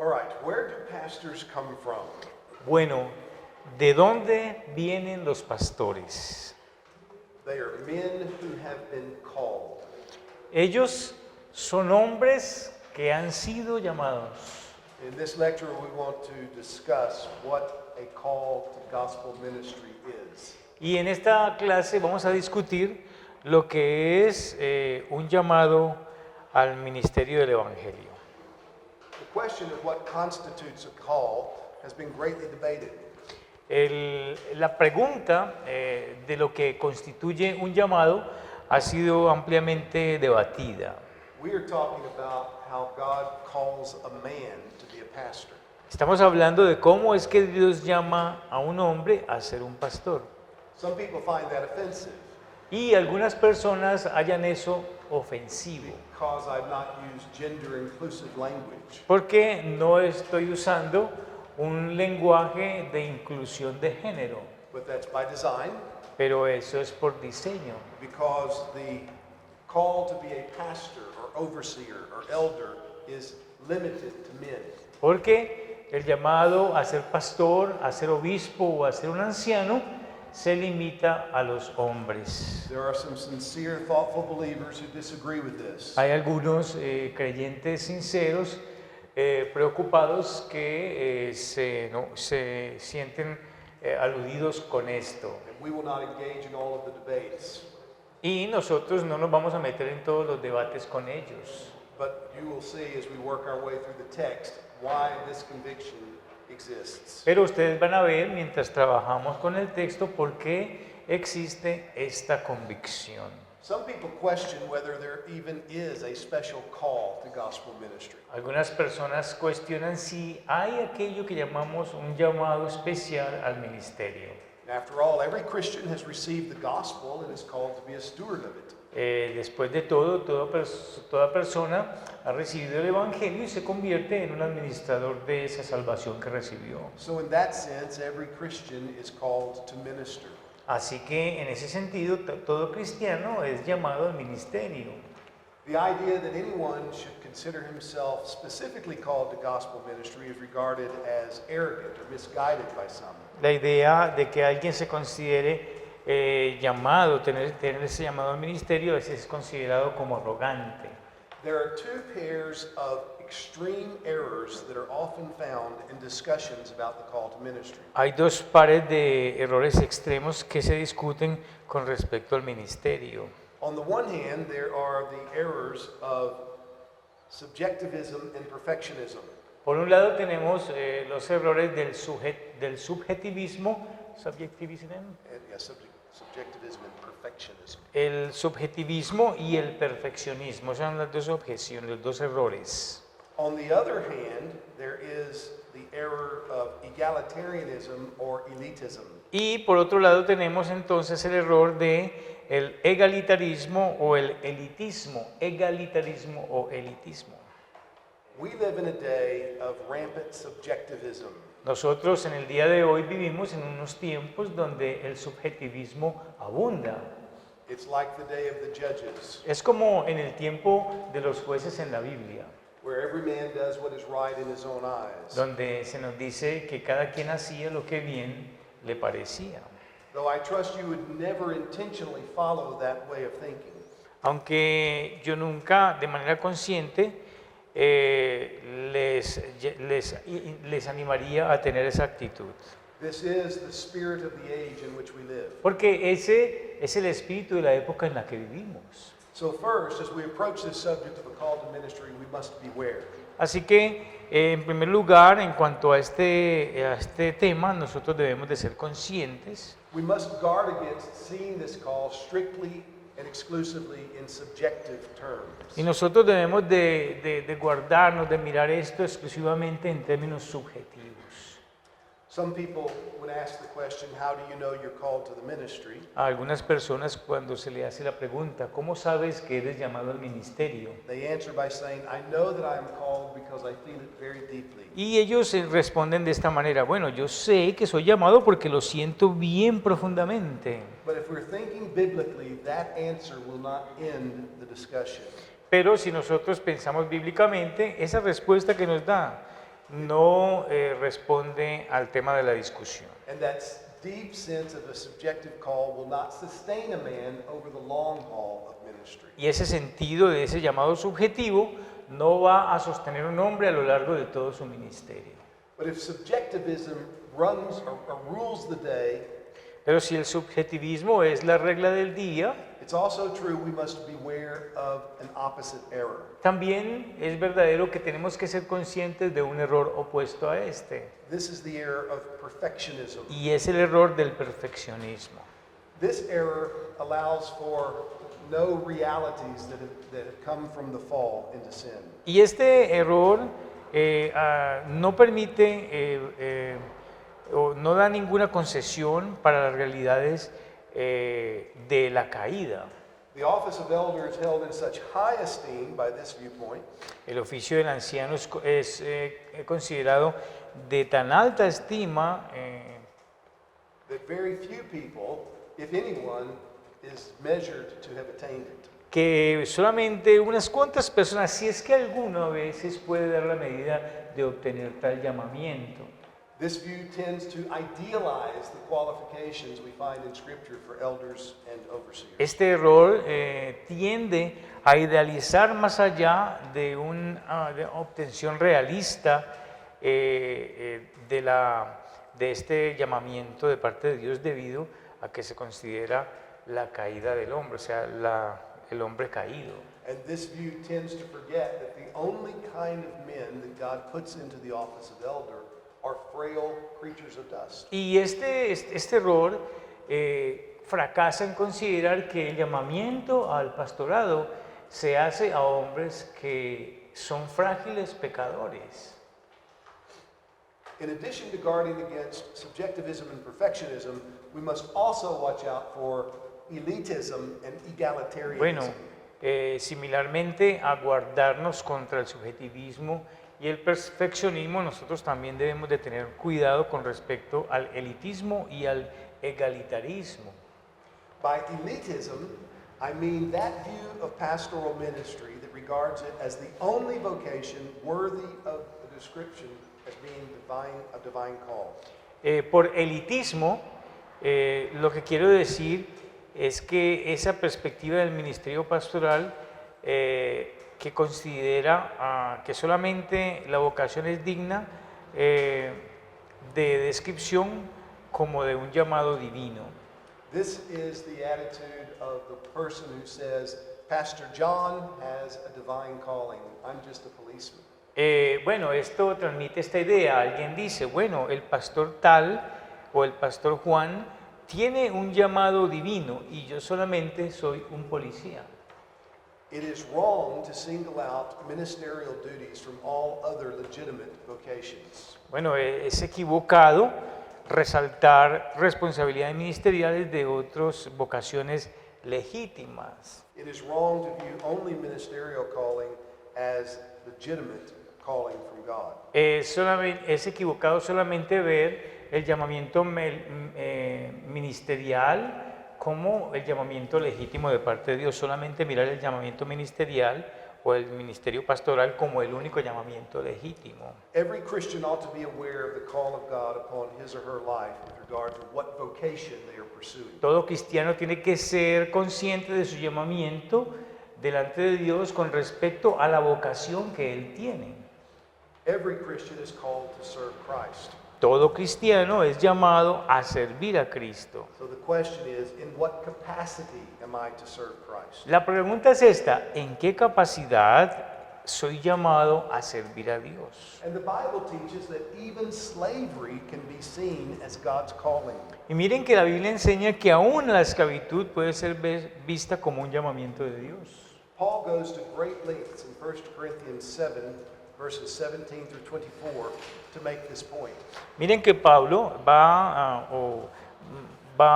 All right, where do pastors come from? Bueno, ¿de dónde vienen los pastores? They are men who have been called. Ellos son hombres que han sido llamados. In this lecture, we want to discuss what a call to gospel ministry is. Y en esta clase vamos a discutir lo que es un llamado al ministerio del Evangelio. The question of what constitutes a call has been greatly debated. La pregunta de lo que constituye un llamado ha sido ampliamente debatida. We are talking about how God calls a man to be a pastor. Estamos hablando de cómo es que Dios llama a un hombre a ser un pastor. Some people find that offensive Y algunas personas hallan eso ofensivo, because I've not used gender inclusive language. porque no estoy usando un lenguaje de inclusión de género, But that's by design, pero eso es por diseño, because the call to be a pastor or overseer or elder is limited to men. porque el llamado a ser pastor, a ser obispo o a ser un anciano se limita a los hombres. There are some sincere, thoughtful believers who disagree with this. Hay algunos creyentes sinceros preocupados que se sienten aludidos con esto. And we will not engage in all of the debates. Y nosotros no nos vamos a meter en todos los debates con ellos. But you will see as we work our way through the text why this conviction exists. Pero ustedes van a ver mientras trabajamos con el texto por qué existe esta convicción. Some people question whether there even is a special call to gospel ministry. Algunas personas cuestionan si hay aquello que llamamos un llamado especial al ministerio. After all, every Christian has received the gospel and is called to be a steward of it. Después de todo, toda persona ha recibido el Evangelio y se convierte en un administrador de esa salvación que recibió. So in that sense, every Christian is called to minister. Así que en ese sentido, todo cristiano es llamado al ministerio. The idea that anyone should consider himself specifically called to gospel ministry is regarded as arrogant or misguided by some. La idea de que alguien se considere llamado, tener ese llamado al ministerio, a veces es considerado como arrogante. There are two pairs of extreme errors that are often found in discussions about the call to ministry. Hay dos pares de errores extremos que se discuten con respecto al ministerio. On the one hand, there are the errors of subjectivism and perfectionism. Por un lado tenemos los errores del subjetivismo, subjectivism, Subjectivism and perfectionism. el subjetivismo y el perfeccionismo. Esas son las dos objeciones, los dos errores. On the other hand, there is the error of egalitarianism or elitism. Y por otro lado tenemos entonces el error de el egalitarismo o el elitismo, egalitarismo o elitismo. We live in a day of rampant subjectivism. Nosotros en el día de hoy vivimos en unos tiempos donde el subjetivismo abunda. It's like the day of the judges, Es como en el tiempo de los jueces en la Biblia, where every man does what is right in his own eyes. donde se nos dice que cada quien hacía lo que bien le parecía. Though I trust you would never intentionally follow that way of thinking. Aunque yo nunca de manera consciente les animaría a tener esa actitud. This is the spirit of the age in which we live. Porque ese es el espíritu de la época en la que vivimos. So first, as we approach this subject of a call to ministry, we must beware. Así que, en primer lugar, en cuanto a este tema, nosotros debemos de ser conscientes We must guard against seeing this call strictly and exclusively in subjective terms. y nosotros debemos de guardarnos, de mirar esto exclusivamente en términos subjetivos. Some people would ask the question, how do you know you're called to the ministry? A algunas personas cuando se le hace la pregunta, ¿cómo sabes que eres llamado al ministerio? They answer by saying, I know that I am called because I feel it very deeply. Y ellos responden de esta manera, bueno, yo sé que soy llamado porque lo siento bien profundamente. But if we're thinking biblically, that answer will not end the discussion. Pero si nosotros pensamos bíblicamente, esa respuesta que nos da no responde al tema de la discusión. And that deep sense of a subjective call will not sustain a man over the long haul of ministry. Y ese sentido de ese llamado subjetivo no va a sostener un hombre a lo largo de todo su ministerio. But if subjectivism runs or rules the day, Pero si el subjetivismo es la regla del día, it's also true we must beware of an opposite error. también es verdadero que tenemos que ser conscientes de un error opuesto a este, This is the error of perfectionism. y es el error del perfeccionismo. This error allows for no realities that have come from the fall into sin. Y este error no permite o no da ninguna concesión para las realidades de la caída. The office of elder is held in such high esteem by this viewpoint El oficio del anciano es considerado de tan alta estima that very few people, if anyone, is measured to have attained it. que solamente unas cuantas personas, si es que alguno a veces puede dar la medida de obtener tal llamamiento. This view tends to idealize the qualifications we find in Scripture for elders and overseers. Este error tiende a idealizar más allá de una obtención realista de este llamamiento de parte de Dios debido a que se considera la caída del hombre, o sea, el hombre caído. And this view tends to forget that the only kind of men that God puts into the office of elder are frail creatures of dust. Y este error fracasa en considerar que el llamamiento al pastorado se hace a hombres que son frágiles pecadores. In addition to guarding against subjectivism and perfectionism, we must also watch out for elitism and egalitarianism. Bueno, similarmente a guardarnos contra el subjetivismo y el perfeccionismo, nosotros también debemos de tener cuidado con respecto al elitismo y al egalitarismo. By elitism, I mean that view of pastoral ministry that regards it as the only vocation worthy of the description as being a divine call. Por elitismo, lo que quiero decir es que esa perspectiva del ministerio pastoral que considera que solamente la vocación es digna de descripción como de un llamado divino. This is the attitude of the person who says, Pastor John has a divine calling, I'm just a policeman. Bueno, esto transmite esta idea. Alguien dice, bueno, el pastor tal o el pastor Juan tiene un llamado divino y yo solamente soy un policía. It is wrong to single out ministerial duties from all other legitimate vocations. Bueno, es equivocado resaltar responsabilidades ministeriales de otras vocaciones legítimas. It is wrong to view only ministerial calling as legitimate calling from God. Es equivocado solamente ver el llamamiento ministerial como el llamamiento legítimo de parte de Dios, solamente mirar el llamamiento ministerial o el ministerio pastoral como el único llamamiento legítimo. Every Christian ought to be aware of the call of God upon his or her life with regard to what vocation they are pursuing. Todo cristiano tiene que ser consciente de su llamamiento delante de Dios con respecto a la vocación que él tiene. Every Christian is called to serve Christ. Todo cristiano es llamado a servir a Cristo. So the question is, in what capacity am I to serve Christ? La pregunta es esta: ¿en qué capacidad soy llamado a servir a Dios? And the Bible teaches that even slavery can be seen as God's calling. Y miren que la Biblia enseña que aún la esclavitud puede ser vista como un llamamiento de Dios. Paul goes to great lengths in 1 Corinthians 7, verses 17 through 24, to make this point. Miren que Pablo va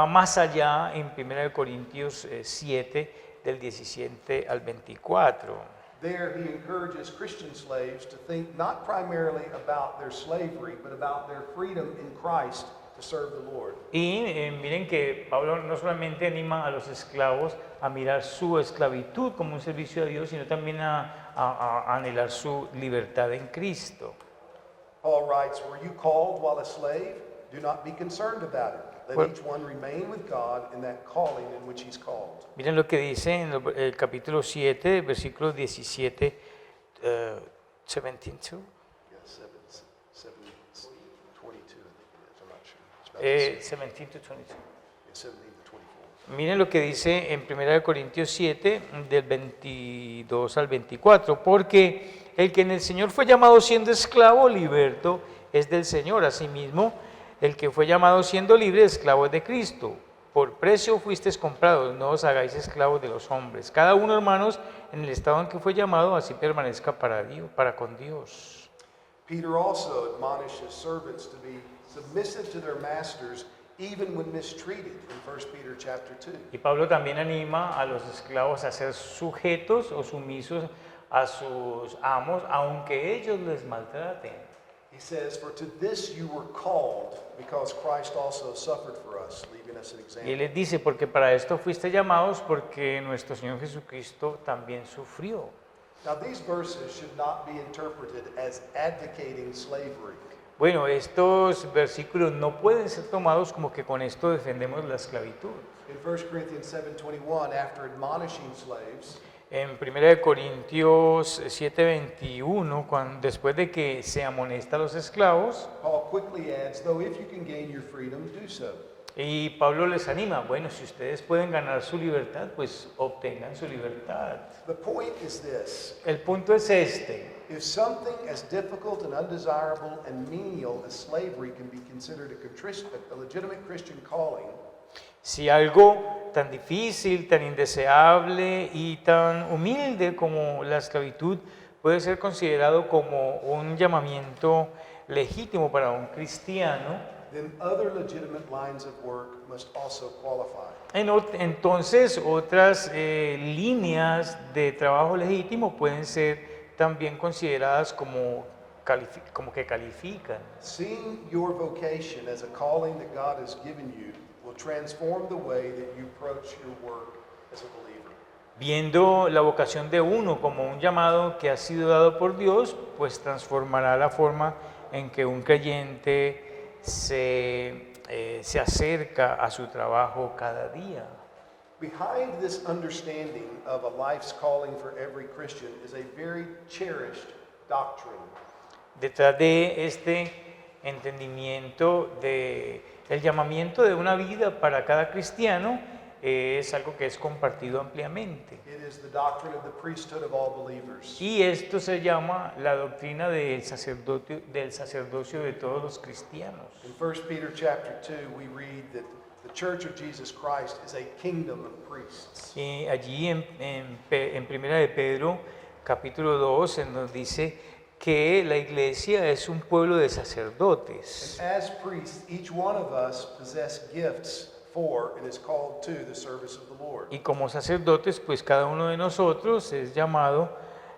más allá en 1 Corintios 7, del 17 al 24. There he encourages Christian slaves to think not primarily about their slavery, but about their freedom in Christ to serve the Lord. Y miren que Pablo no solamente anima a los esclavos a mirar su esclavitud como un servicio a Dios, sino también a anhelar su libertad en Cristo. Paul writes, "Were you called while a slave? Do not be concerned about it. Let Well- each one remain with God in that calling in which he's called." Miren lo que dice en el capítulo 7, versículo 17, 17, Yes, 22, I think it is. I'm not sure. It's about the same. 17 to 22. Yeah, 17 to 24. Miren lo que dice en 1 Corintios 7, del 22 al 24, porque el que en el Señor fue llamado siendo esclavo, liberto es del Señor. Asimismo, el que fue llamado siendo libre, esclavo es de Cristo. Por precio fuisteis comprados, no os hagáis esclavos de los hombres. Cada uno, hermanos, en el estado en que fue llamado, así permanezca para Dios, para con Dios. Peter also admonishes servants to be submissive to their masters even when mistreated in 1 Peter chapter 2. Y Pablo también anima a los esclavos a ser sujetos o sumisos a sus amos, aunque ellos les maltraten. He says, "For to this you were called, because Christ also suffered for us, leaving us an Y él example." les dice, porque para esto fuiste llamados, porque nuestro Señor Jesucristo también sufrió. Now these verses should not be interpreted as advocating slavery. Bueno, estos versículos no pueden ser tomados como que con esto defendemos la esclavitud. In 1 Corinthians 7:21, after admonishing slaves, En 1 Corintios 7:21, después de que se amonesta a los esclavos, Paul quickly adds, "Though if you can gain your freedom, do so." y Pablo les anima, bueno, si ustedes pueden ganar su libertad, pues obtengan su libertad. The point is this: El punto es este. if something as difficult and undesirable and menial as slavery can be considered a legitimate Christian calling, Si algo tan difícil, tan indeseable y tan humilde como la esclavitud puede ser considerado como un llamamiento legítimo para un cristiano, then other legitimate lines of work must also qualify. entonces otras líneas de trabajo legítimo pueden ser también consideradas como que califican. Seeing your vocation as a calling that God has given you will transform the way that you approach your work as a believer. Viendo la vocación de uno como un llamado que ha sido dado por Dios, pues transformará la forma en que un creyente se acerca a su trabajo cada día. Behind this understanding of a life's calling for every Christian is a very cherished doctrine. Detrás de este entendimiento el llamamiento de una vida para cada cristiano es algo que es compartido ampliamente. It is the doctrine of the priesthood of all believers. Y esto se llama la doctrina del sacerdocio de todos los cristianos. In 1 Peter chapter 2, we read that the Church of Jesus Christ is a kingdom of priests. Y allí en Primera de Pedro, capítulo 2, nos dice que la iglesia es un pueblo de sacerdotes. And as priests, each one of us possess gifts for and is called to the service of the Lord. Y como sacerdotes, pues cada uno de nosotros es llamado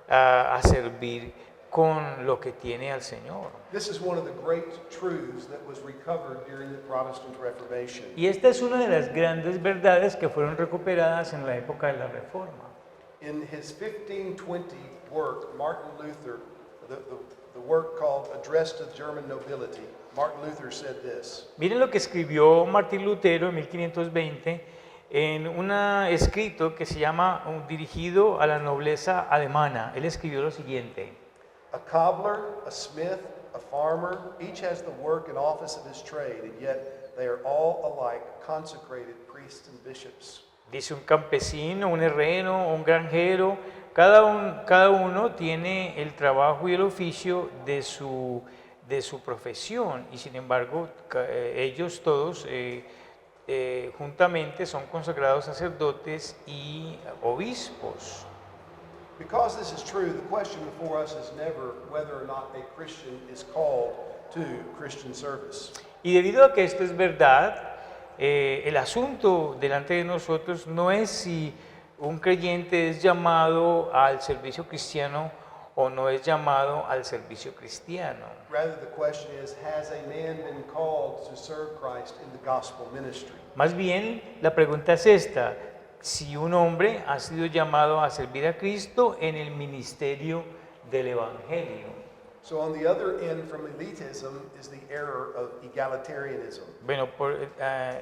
a servir con lo que tiene al Señor. This is one of the great truths that was recovered during the Protestant Reformation. Y esta es una de las grandes verdades que fueron recuperadas en la época de la Reforma. In his 1520 work, Martin Luther, the work called Address to the German Nobility, Martin Luther said this: Miren lo que escribió Martín Lutero en 1520 en un escrito que se llama Dirigido a la nobleza alemana. Él escribió lo siguiente: "A cobbler, a smith, a farmer, each has the work and office of his trade, and yet they are all alike consecrated priests and bishops." Dice, un campesino, un herrero, un granjero, cada uno tiene el trabajo y el oficio de su profesión, y sin embargo ellos todos juntamente son consagrados sacerdotes y obispos. Because this is true, the question before us is never whether or not a Christian is called to Christian service. Y debido a que esto es verdad, el asunto delante de nosotros no es si un creyente es llamado al servicio cristiano o no es llamado al servicio cristiano. Rather, the question is, has a man been called to serve Christ in the gospel ministry? Más bien, la pregunta es esta: si un hombre ha sido llamado a servir a Cristo en el ministerio del Evangelio. So on the other end from elitism is the error of egalitarianism. Bueno,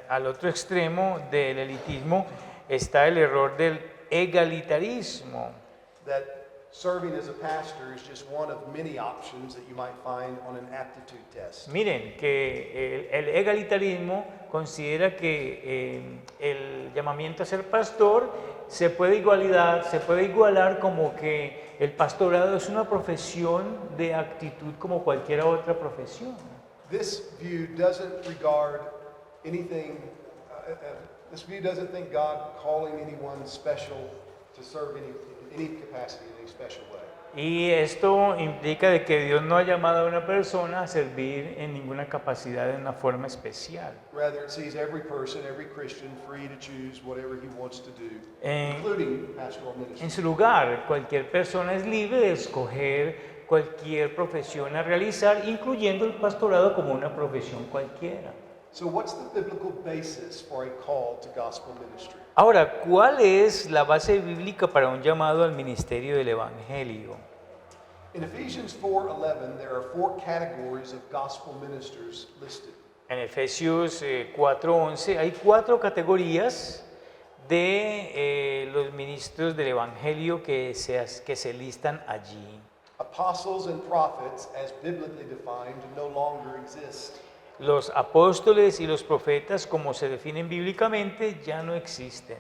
al otro extremo del elitismo está el error del egalitarismo, That serving as a pastor is just one of many options that you might find on an aptitude test. Miren, que el egalitarismo considera que el llamamiento a ser pastor se puede igualar como que el pastorado es una profesión de actitud como cualquier otra profesión. This view doesn't regard anything, this view doesn't think God calling anyone special to serve in any capacity in any special way. Y esto implica de que Dios no ha llamado a una persona a servir en ninguna capacidad de una forma especial. Rather, it sees every person, every Christian free to choose whatever he wants to do, Eh, including pastoral En ministry. su lugar, cualquier persona es libre de escoger cualquier profesión a realizar, incluyendo el pastorado como una profesión cualquiera. So what's the biblical basis for a call to gospel ministry? Ahora, ¿cuál es la base bíblica para un llamado al ministerio del Evangelio? In Ephesians 4:11, there are 4 categories of gospel ministers listed. En Efesios 4:11 hay 4 categorías de los ministros del Evangelio que se listan allí. Apostles and prophets, as biblically defined, no longer exist. Los apóstoles y los profetas, como se definen bíblicamente, ya no existen.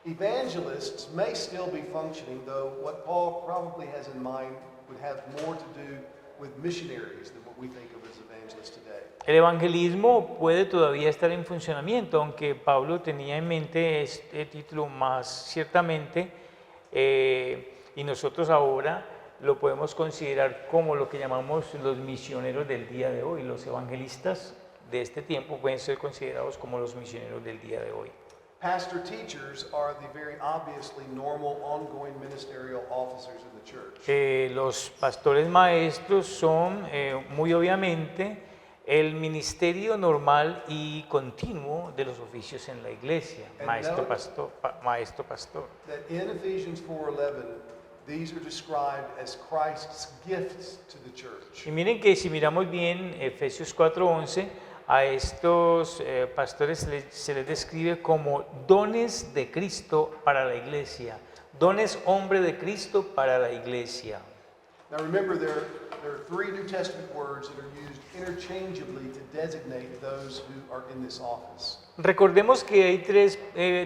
Evangelists may still be functioning, though what Paul probably has in mind would have more to do with missionaries than what we think of as evangelists today. El evangelismo puede todavía estar en funcionamiento, aunque Pablo tenía en mente este título más ciertamente, y nosotros ahora lo podemos considerar como lo que llamamos los misioneros del día de hoy. Los evangelistas de este tiempo pueden ser considerados como los misioneros del día de hoy. Pastor teachers are the very obviously normal, ongoing ministerial officers in the church. Los pastores maestros son muy obviamente el ministerio normal y continuo de los oficios en la iglesia, maestro pastor. That in Ephesians 4:11, these are described as Christ's gifts to the church. Y miren que si miramos bien Efesios 4:11, a estos pastores se les describe como dones de Cristo para la iglesia, dones hombre de Cristo para la iglesia. Now remember, there are 3 New Testament words that are used interchangeably to designate those who are in this office. Recordemos que hay 3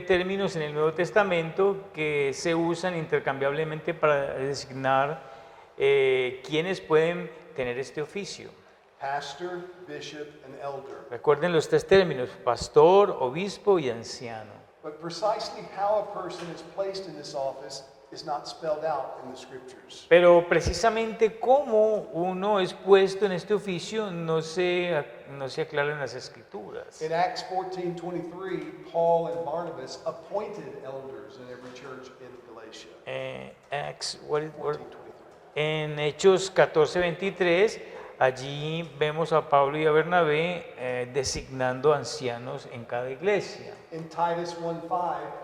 términos en el Nuevo Testamento que se usan intercambiablemente para designar quienes pueden tener este oficio. Pastor, bishop, and elder. Recuerden los 3 términos, pastor, obispo y anciano. But precisely how a person is placed in this office is not spelled out in the scriptures. Pero precisamente cómo uno es puesto en este oficio no se aclara en las Escrituras. In Acts 14:23, Paul and Barnabas appointed elders in every church in Galatia. En Hechos 14:23, allí vemos a Pablo y a Bernabé designando ancianos en cada iglesia. In Titus 1:5,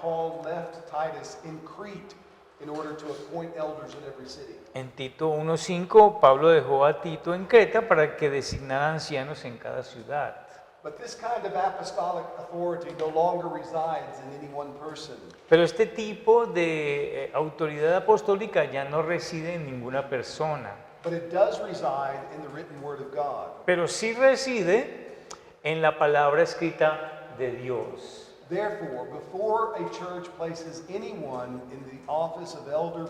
Paul left Titus in Crete in order to appoint elders in every city. En Tito 1:5, Pablo dejó a Tito en Creta para que designara ancianos en cada ciudad. But this kind of apostolic authority no longer resides in any one person. Pero este tipo de autoridad apostólica ya no reside en ninguna persona, But it does reside in the written word of God. pero sí reside en la palabra escrita de Dios. Therefore, before a church places anyone in the office of elder,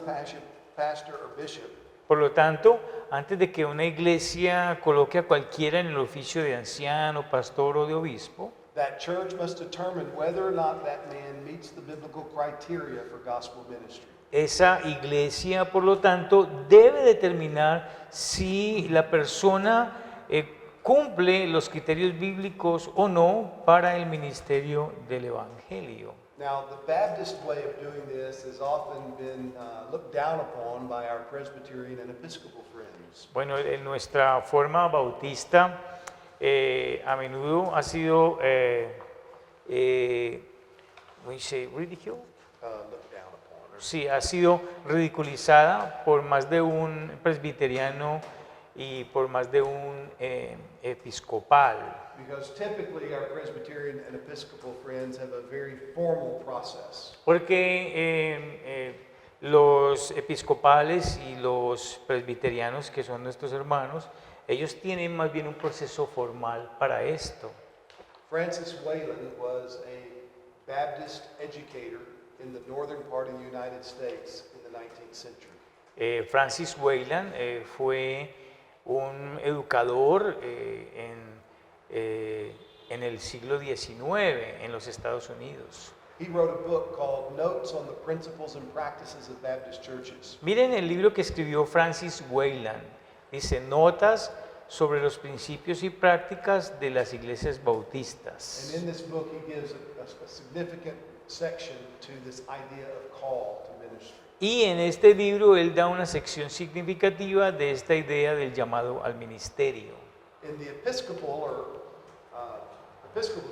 pastor, or bishop, Por lo tanto, antes de que una iglesia coloque a cualquiera en el oficio de anciano, pastor o de obispo, that church must determine whether or not that man meets the biblical criteria for gospel ministry. esa iglesia, por lo tanto, debe determinar si la persona cumple los criterios bíblicos o no para el ministerio del Evangelio. Now, the Baptist way of doing this has often been looked down upon by our Presbyterian and Episcopal friends. Bueno, en nuestra forma bautista a menudo ha sido, we say ridicule? Looked down upon. Sí, ha sido ridiculizada por más de un presbiteriano y por más de un episcopal. Because typically our Presbyterian and Episcopal friends have a very formal process. Porque los episcopales y los presbiterianos, que son nuestros hermanos, ellos tienen más bien un proceso formal para esto. Francis Wayland was a Baptist educator in the northern part of the United States in the 19th century. Francis Wayland fue un educador en el siglo XIX en los Estados Unidos. He wrote a book called Notes on the Principles and Practices of Baptist Churches. Miren el libro que escribió Francis Wayland. Dice, notas sobre los principios y prácticas de las iglesias bautistas. And in this book, he gives a significant section to this idea of call to ministry. Y en este libro él da una sección significativa de esta idea del llamado al ministerio. In the Episcopal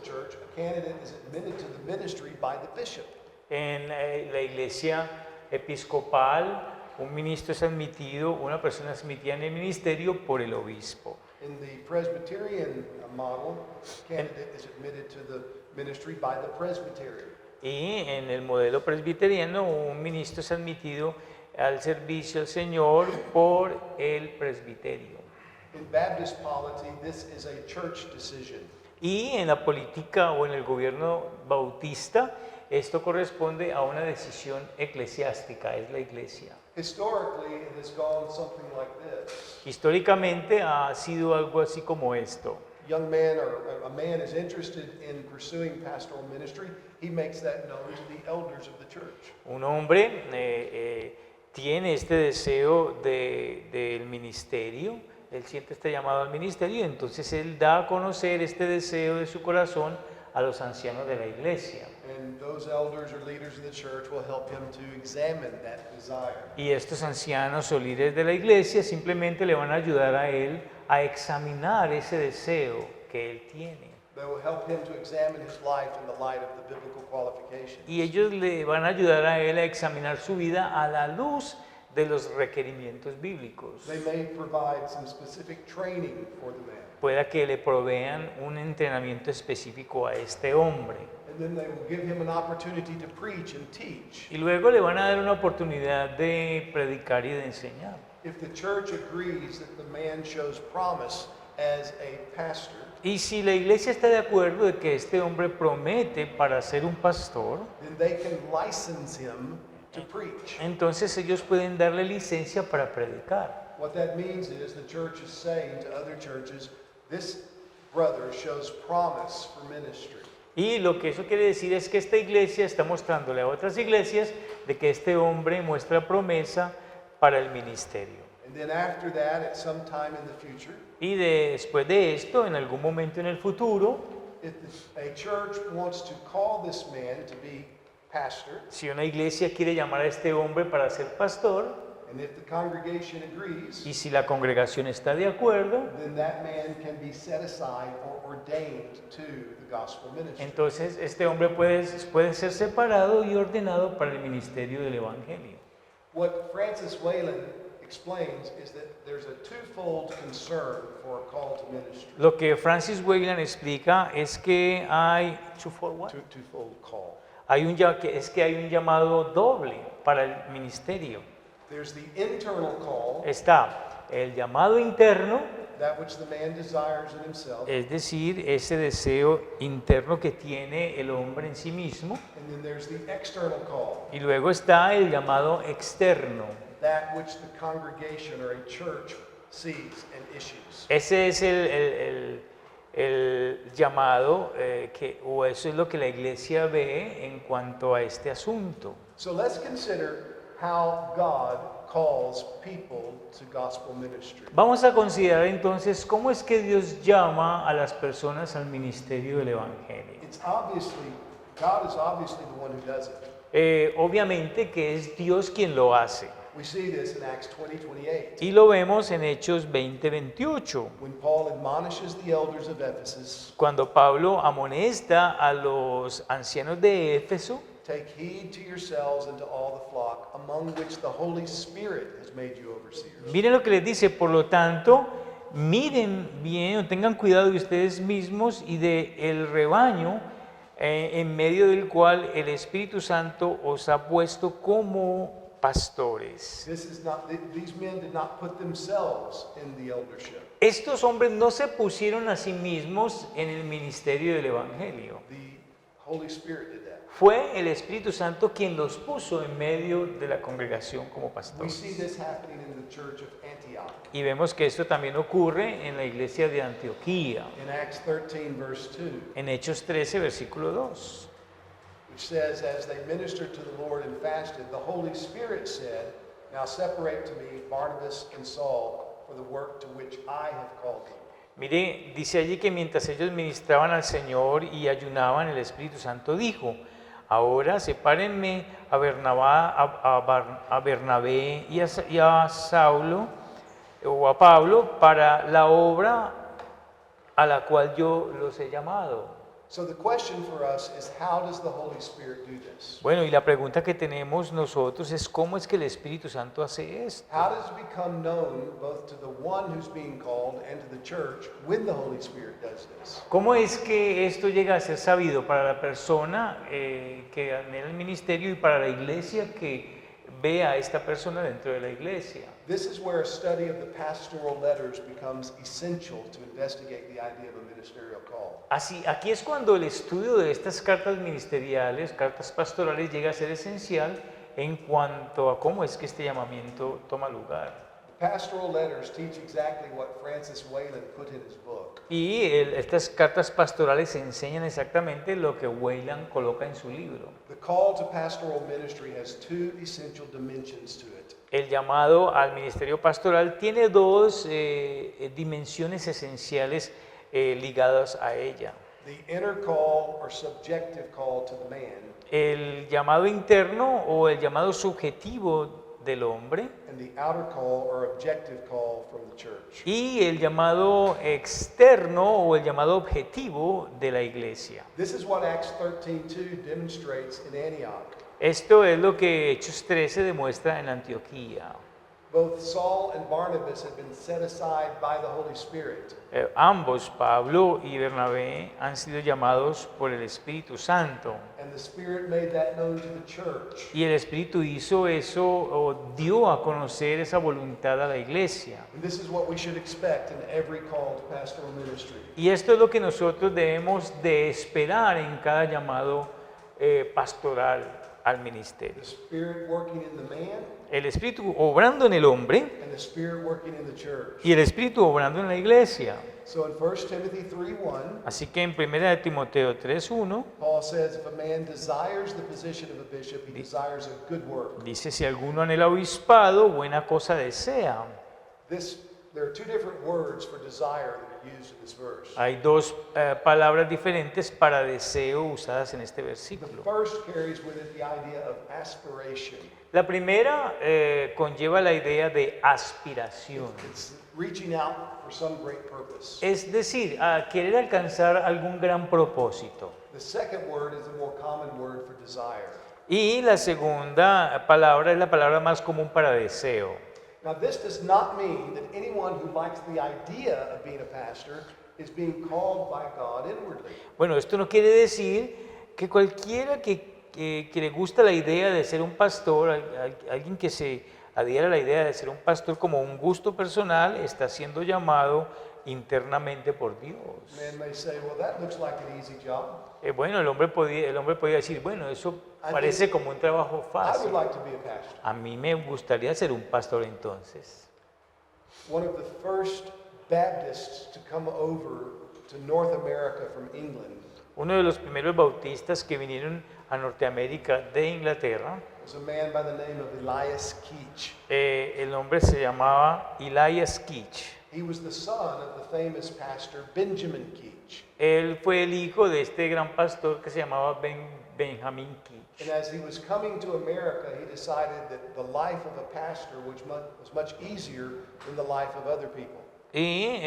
Church, a candidate is admitted to the ministry by the bishop. En la iglesia episcopal, un ministro es admitido, una persona es admitida en el ministerio por el obispo. In the Presbyterian model, a candidate is admitted to the ministry by the presbytery. Y en el modelo presbiteriano, un ministro es admitido al servicio al Señor por el presbiterio. In Baptist polity, this is a church decision. Y en la política o en el gobierno bautista, esto corresponde a una decisión eclesiástica, es la iglesia. Historically, it has gone something like this. Históricamente ha sido algo así como esto. Young man or a man is interested in pursuing pastoral ministry, he makes that known to the elders of the church. Un hombre tiene este deseo del ministerio, él siente este llamado al ministerio, y entonces él da a conocer este deseo de su corazón a los ancianos de la iglesia. And those elders or leaders of the church will help him to examine that desire. Y estos ancianos o líderes de la iglesia simplemente le van a ayudar a él a examinar ese deseo que él tiene. They will help him to examine his life in the light of the biblical qualifications. Y ellos le van a ayudar a él a examinar su vida a la luz de los requerimientos bíblicos. They may provide some specific training for the man. Pueda que le provean un entrenamiento específico a este hombre. And then they will give him an opportunity to preach and teach. Y luego le van a dar una oportunidad de predicar y de enseñar. If the church agrees that the man shows promise as a pastor, Y si la iglesia está de acuerdo de que este hombre promete para ser un pastor, then they can license him to preach. entonces ellos pueden darle licencia para predicar. What that means is the church is saying to other churches, this brother shows promise for ministry. Y lo que eso quiere decir es que esta iglesia está mostrándole a otras iglesias de que este hombre muestra promesa para el ministerio. And then after that, at some time in the future, Y después de esto, en algún momento en el futuro, if a church wants to call this man to be pastor, si una iglesia quiere llamar a este hombre para ser pastor, and if the congregation agrees, y si la congregación está de acuerdo, then that man can be set aside or ordained to the gospel ministry. entonces este hombre puede ser separado y ordenado para el ministerio del evangelio. What Francis Wayland explains is that there's a twofold concern for a call to ministry. Lo que Francis Wayland explica es que hay Twofold call. hay un llamado doble para el ministerio. There's the internal call, Está el llamado interno, that which the man desires in himself, es decir, ese deseo interno que tiene el hombre en sí mismo, and then there's the external call, y luego está el llamado externo. that which the congregation or a church sees and issues. Ese es el llamado, o eso es lo que la iglesia ve en cuanto a este asunto. So let's consider how God calls people to gospel ministry. Vamos a considerar entonces cómo es que Dios llama a las personas al ministerio del evangelio. God is obviously the one who does it. Obviamente que es Dios quien lo hace. We see this in Acts 20:28. Y lo vemos en Hechos 20:28, When Paul admonishes the elders of Ephesus, cuando Pablo amonesta a los ancianos de Éfeso, Take heed to yourselves and to all the flock, among which the Holy Spirit has made you overseers. Miren lo que les dice, por lo tanto, miren bien o tengan cuidado de ustedes mismos y de el rebaño en medio del cual el Espíritu Santo os ha puesto como pastores. These men did not put themselves in the eldership. Estos hombres no se pusieron a sí mismos en el ministerio del Evangelio. The Holy Spirit did that. Fue el Espíritu Santo quien los puso en medio de la congregación como We pastores. see this happening in the church of Antioch. Y vemos que esto también ocurre en la iglesia de Antioquía, In Acts 13, verse 2, en Hechos 13, versículo 2. which says, as they ministered to the Lord and fasted, the Holy Spirit said, now separate to me Barnabas and Saul for the work to which I have called them. Mire, dice allí que mientras ellos ministraban al Señor y ayunaban, el Espíritu Santo dijo, ahora sepárenme a Bernabé y a Saulo o a Pablo para la obra a la cual yo los he llamado. So the question for us is, how does the Holy Spirit do this? Bueno, y la pregunta que tenemos nosotros es cómo es que el Espíritu Santo hace esto. How does it become known both to the one who's being called and to the church when the Holy Spirit does this? ¿Cómo es que esto llega a ser sabido para la persona que anhela el ministerio y para la iglesia que ve a esta persona dentro de la iglesia? This is where a study of the pastoral letters becomes essential to investigate the idea of a ministerial call. Así, aquí es cuando el estudio de estas cartas ministeriales, cartas pastorales, llega a ser esencial en cuanto a cómo es que este llamamiento toma lugar. Pastoral letters teach exactly what Francis Wayland put in his book. Y estas cartas pastorales enseñan exactamente lo que Wayland coloca en su libro. The call to pastoral ministry has two essential dimensions to it. El llamado al ministerio pastoral tiene dos dimensiones esenciales ligadas a ella. The inner call or subjective call to the man, El llamado interno o el llamado subjetivo del hombre and the outer call or objective call from the church. y el llamado externo o el llamado objetivo de la iglesia. This is what Acts 13:2 demonstrates in Antioch. Esto es lo que Hechos 13 demuestra en Antioquía. Both Saul and Barnabas had been set aside by the Holy Spirit. Ambos, Pablo y Bernabé, han sido llamados por el Espíritu Santo. And the Spirit made that known to the church. Y el Espíritu hizo eso o dio a conocer esa voluntad a la iglesia. And this is what we should expect in every call to pastoral ministry. Y esto es lo que nosotros debemos de esperar en cada llamado pastoral al ministerio. The Spirit working in the man El Espíritu obrando en el hombre and the Spirit working in the church. y el Espíritu obrando en la iglesia. So in 1 Timothy 3:1, Así que en 1 Timoteo 3:1 Paul says, if a man desires the position of a bishop, he desires a good work. dice, si alguno anhela obispado, buena cosa desea. There are two different words for desire that are used in this verse. Hay dos palabras diferentes para deseo usadas en este The versículo. first carries with it the idea of aspiration. La primera conlleva la idea de aspiración, It's reaching out for some great purpose. es decir, a querer alcanzar algún gran propósito. The second word is a more common word for desire. Y la segunda palabra es la palabra más común para deseo. Now, this does not mean that anyone who likes the idea of being a pastor is being called by God inwardly. Bueno, esto no quiere decir que cualquiera que le gusta la idea de ser un pastor, alguien que se adhiera a la idea de ser un pastor como un gusto personal, está siendo llamado internamente por Dios. Man may say, well, that looks like an easy job. Bueno, el hombre podía decir, bueno, eso parece como un trabajo I would fácil. like to be a pastor. A mí me gustaría ser un pastor entonces. One of the first Baptists to come over to North America from England Uno de los primeros bautistas que vinieron a Norteamérica de Inglaterra, was a man by the name of Elias Keach. el nombre se llamaba Elias Keach. He was the son of the famous pastor Benjamin Keach. Él fue el hijo de este gran pastor que se llamaba Benjamin Keach. And as he was coming to America, he decided that the life of a pastor was much easier than the life of other people. Y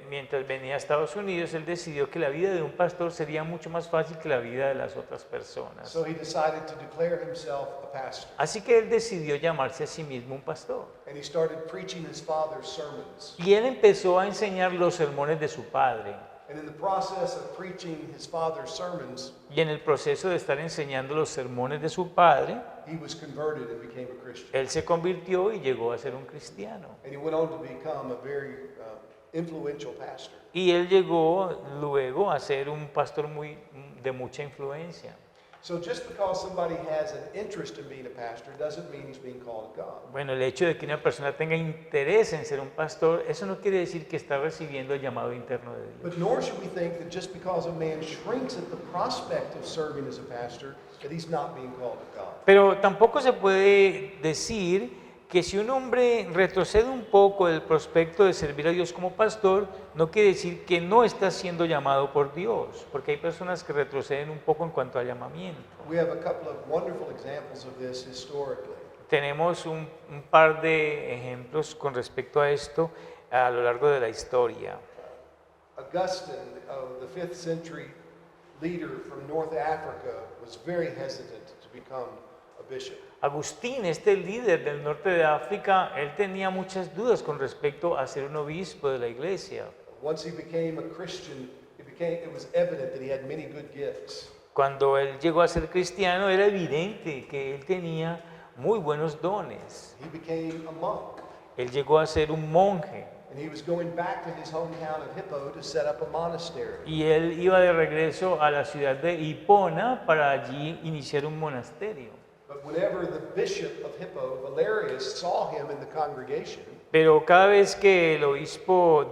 mientras venía a Estados Unidos, él decidió que la vida de un pastor sería mucho más fácil que la vida de las otras personas. So he decided to declare himself a pastor. Así que él decidió llamarse a sí mismo un pastor. And he started preaching his father's sermons. Y él empezó a enseñar los sermones de su padre. And in the process of preaching his father's sermons, Y en el proceso de estar enseñando los sermones de su padre, he was converted and became a Christian. él se convirtió y llegó a ser un cristiano. And he went on to become a very influential pastor. Y él llegó luego a ser un pastor de mucha influencia. So just because somebody has an interest in being a pastor doesn't mean he's being called of God. Bueno, el hecho de que una persona tenga interés en ser un pastor, eso no quiere decir que está recibiendo el llamado interno de Dios. But nor should we think that just because a man shrinks at the prospect of serving as a pastor, that he's not being called of God. Pero tampoco se puede decir que si un hombre retrocede un poco del prospecto de servir a Dios como pastor, no quiere decir que no está siendo llamado por Dios, porque hay personas que retroceden un poco en cuanto al llamamiento. We have a couple of wonderful examples of this historically. Tenemos un par de ejemplos con respecto a esto a lo largo de la historia. Augustine, the 5th century leader from North Africa, was very hesitant to become a bishop. Agustín, este líder del norte de África, él tenía muchas dudas con respecto a ser un obispo de la iglesia. Once he became a Christian, it was evident that he had many good gifts. Cuando él llegó a ser cristiano, era evidente que él tenía muy buenos dones. He became a monk, Él llegó a ser un monje and he was going back to his hometown of Hippo to set up a monastery. y él iba de regreso a la ciudad de Hipona para allí iniciar un monasterio. But whenever the bishop of Hippo, Valerius, saw him in the congregation, Pero cada vez que el obispo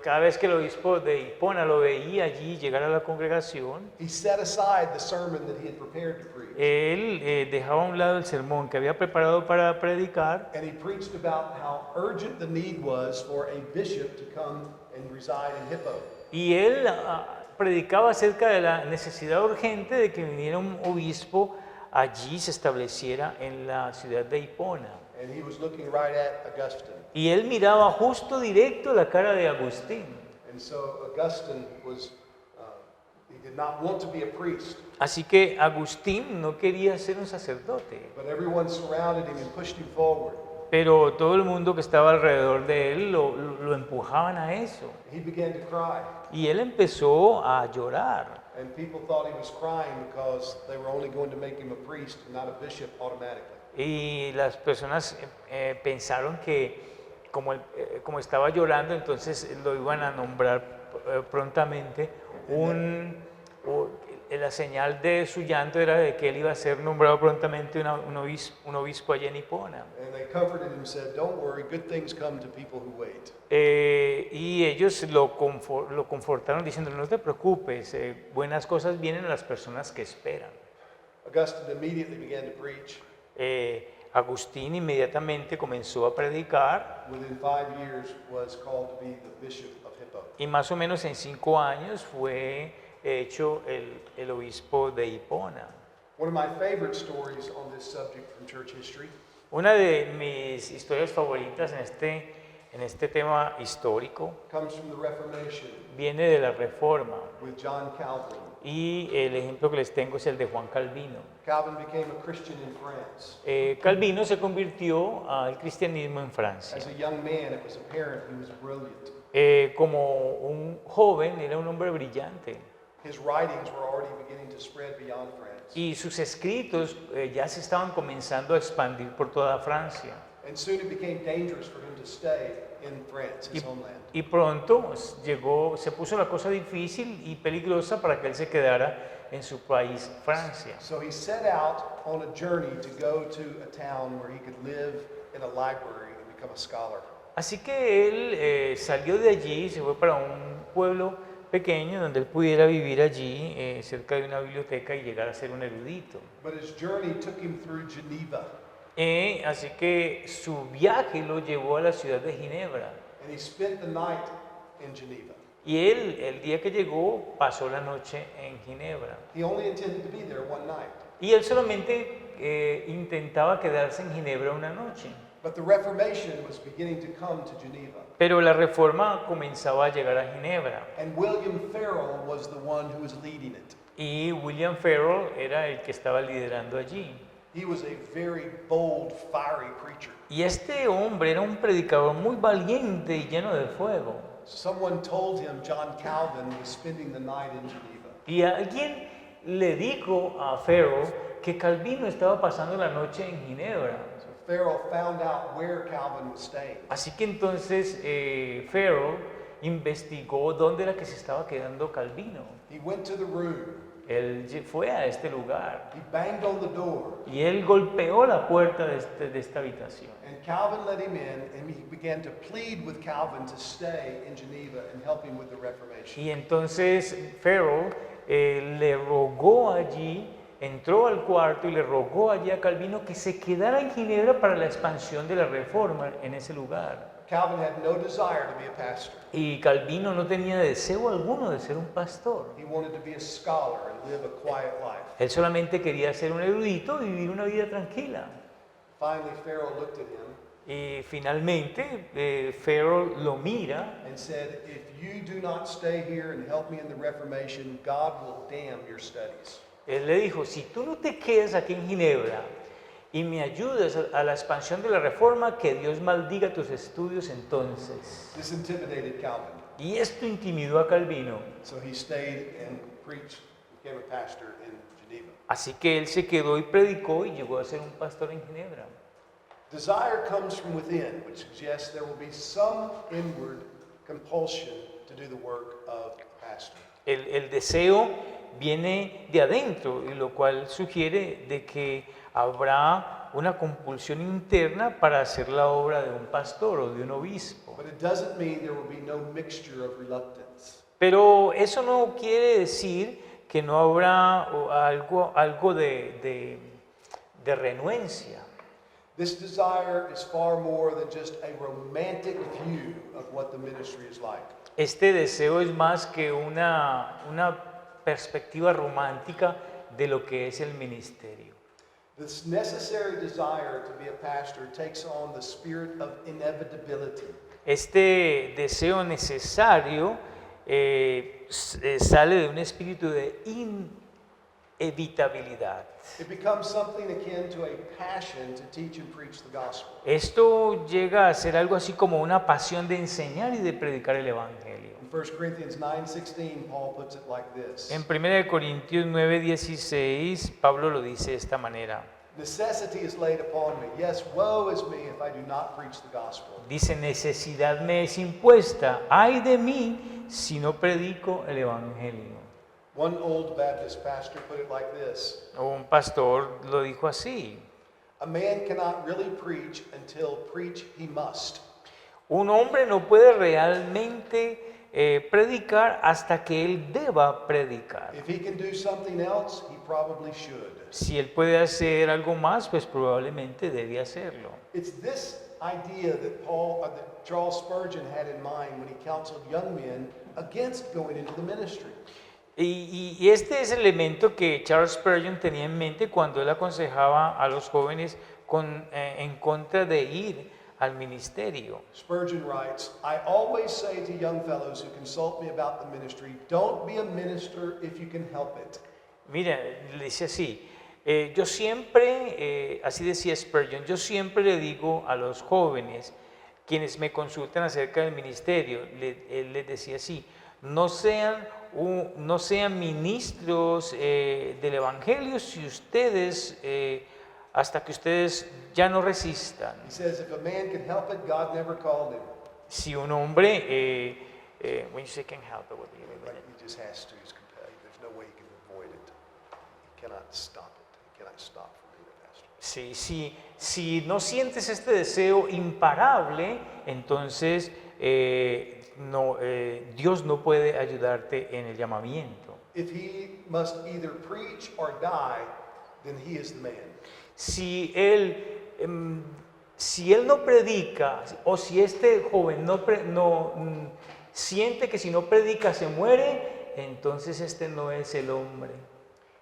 cada vez que el obispo de Hipona lo veía allí llegar a la congregación, he set aside the sermon that he had prepared to preach, él dejaba a un lado el sermón que había preparado para predicar and he preached about how urgent the need was for a bishop to come and reside in Hippo. y él predicaba acerca de la necesidad urgente de que viniera un obispo allí se estableciera en la ciudad de Hipona. And he was looking right at Augustine. Y él miraba justo directo la cara de Agustín. And so Augustine he did not want to be a priest, Así que Agustín no quería ser un sacerdote, but everyone surrounded him and pushed him forward. pero todo el mundo que estaba alrededor de él lo empujaban a eso. He began to cry, Y él empezó a llorar. and people thought he was crying because they were only going to make him a priest and not a bishop automatically. Y las personas pensaron que como estaba llorando, entonces lo iban a nombrar prontamente. La señal de su llanto era de que él iba a ser nombrado prontamente un obispo allá en Hipona. And they comforted him and said, "Don't worry, good things come to people who wait." Y ellos lo confortaron diciendo, no te preocupes, buenas cosas vienen a las personas que esperan. Augustine immediately began to preach. Agustín inmediatamente comenzó a predicar Within 5 years was called to be the bishop of Hippo. y más o menos en 5 años fue hecho el obispo de Hipona. One of my favorite stories on this subject from church history Una de mis historias favoritas en este tema histórico comes from the Reformation viene de la Reforma with John Calvin. y el ejemplo que les tengo es el de Juan Calvino. Calvin became a Christian in France. Calvino se convirtió al cristianismo en As Francia. a young man, it was apparent he was brilliant. Como un joven, era un hombre brillante His writings were already beginning to spread beyond France. y sus escritos ya se estaban comenzando a expandir por toda Francia. And soon it became dangerous for him to stay in France, his homeland. Y pronto se puso la cosa difícil y peligrosa para que él se quedara en su país, Francia. So he set out on a journey to go to a town where he could live in a library and become a scholar. Así que él salió de allí, se fue para un pueblo pequeño donde él pudiera vivir allí cerca de una biblioteca y llegar a ser un erudito. But his journey took him through Geneva, Así que su viaje lo llevó a la ciudad de Ginebra. and he spent the night in Geneva. Y él, el día que llegó, pasó la noche en Ginebra. He only intended to be there one night. Y él solamente intentaba quedarse en Ginebra una noche. But the Reformation was beginning to come to Geneva. Pero la reforma comenzaba a llegar a Ginebra And William Farel was the one who was leading it. y William Farel era el que estaba liderando allí. He was a very bold, fiery preacher. Y este hombre era un predicador muy valiente y lleno de fuego. Someone told him John Calvin was spending the night in Geneva. Y alguien le dijo a Farel que Calvino estaba pasando la noche en Ginebra. So Farel found out where Calvin was staying. Así que entonces Farel investigó dónde era que se estaba quedando Calvino. He went to the room. Él fue a este lugar He banged on the door. y él golpeó la puerta de esta habitación. And Calvin let him in, and he began to plead with Calvin to stay in Geneva and help him with the Reformation. Y entonces Farel le rogó allí, entró al cuarto y le rogó allí a Calvino que se quedara en Ginebra para la expansión de la reforma en ese lugar. Calvin had no desire to be a pastor. Y Calvino no tenía deseo alguno de ser un pastor. He wanted to be a scholar and live a quiet life. Él solamente quería ser un erudito y vivir una vida tranquila. Finally, Farel looked at him Y finalmente Farel lo mira and said, "If you do not stay here and help me in the Reformation, God will damn your studies." Él le dijo, si tú no te quedas aquí en Ginebra y me ayudas a la expansión de la reforma, que Dios maldiga tus estudios entonces. This intimidated Calvin, Y esto intimidó a Calvino. so he stayed and preached, became a pastor in Geneva. Así que él se quedó y predicó y llegó a ser un pastor en Ginebra. Desire comes from within, which suggests there will be some inward compulsion to do the work of a pastor. El deseo viene de adentro, y lo cual sugiere de que habrá una compulsión interna para hacer la obra de un pastor o de un obispo. But it doesn't mean there will be no mixture of reluctance. Pero eso no quiere decir que no habrá algo de renuencia. This desire is far more than just a romantic view of what the ministry is like. Este deseo es más que una perspectiva romántica de lo que es el ministerio. This necessary desire to be a pastor takes on the spirit of inevitability. Este deseo necesario sale de un espíritu de inevitabilidad. It becomes something akin to a passion to teach and preach the gospel. Esto llega a ser algo así como una pasión de enseñar y de predicar el evangelio. In 1 Corinthians 9:16, Paul puts it like this. En 1 Corintios 9:16, Pablo lo dice de esta manera. Necessity is laid upon me. Yes, woe is me if I do not preach the gospel. Dice, necesidad me es impuesta, ay de mí si no predico el evangelio. One old Baptist pastor put it like this. Un pastor lo dijo así. A man cannot really preach until preach he must. Un hombre no puede realmente predicar hasta que él deba predicar. If he can do something else, he probably should. Si él puede hacer algo más, pues probablemente debe hacerlo. It's this idea that Charles Spurgeon had in mind when he counseled young men against going into the ministry. Y este es el elemento que Charles Spurgeon tenía en mente cuando él aconsejaba a los jóvenes en contra de ir al ministerio. Spurgeon writes, I always say to young fellows who consult me about the ministry, don't be a minister if you can help it. Mira, le dice así, yo siempre, así decía Spurgeon, yo siempre le digo a los jóvenes, quienes me consultan acerca del ministerio, él les decía así, no sean ministros del evangelio si ustedes, hasta que ustedes ya no resistan. He says, if a man can help it, God never called him. Si un hombre, when you say can help it, what do you mean by Like that? he just has to, he's compelled. There's no way he can avoid it. He cannot stop it. He cannot stop from being a pastor. Sí, si no sientes este deseo imparable, entonces Dios no puede ayudarte en el llamamiento. If he must either preach or die, then he is the man. Si él no predica, o si este joven siente que si no predica se muere, entonces este no es el hombre.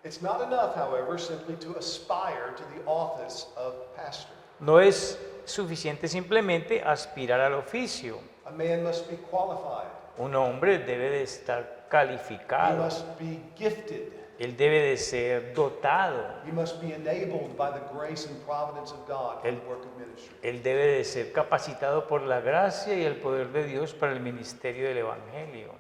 It's not enough, however, simply to aspire to the office of pastor. No es suficiente simplemente aspirar al oficio. A man must be qualified. Un hombre debe de estar He calificado, must be gifted. él debe de ser dotado, He must be enabled by the grace and providence of God for the work of ministry. él debe de ser capacitado por la gracia y el poder de Dios para el ministerio del Evangelio.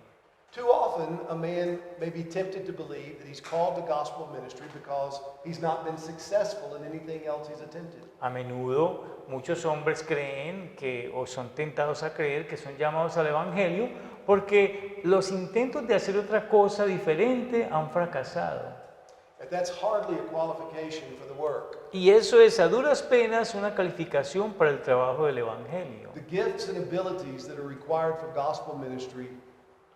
Too often, a man may be tempted to believe that he's called to gospel ministry because he's not been successful in anything else he's attempted. A menudo muchos hombres creen que o son tentados a creer que son llamados al Evangelio porque los intentos de hacer otra cosa diferente han fracasado. And that's hardly a qualification for the work. Y eso es a duras penas una calificación para el trabajo del Evangelio. The gifts and abilities that are required for gospel ministry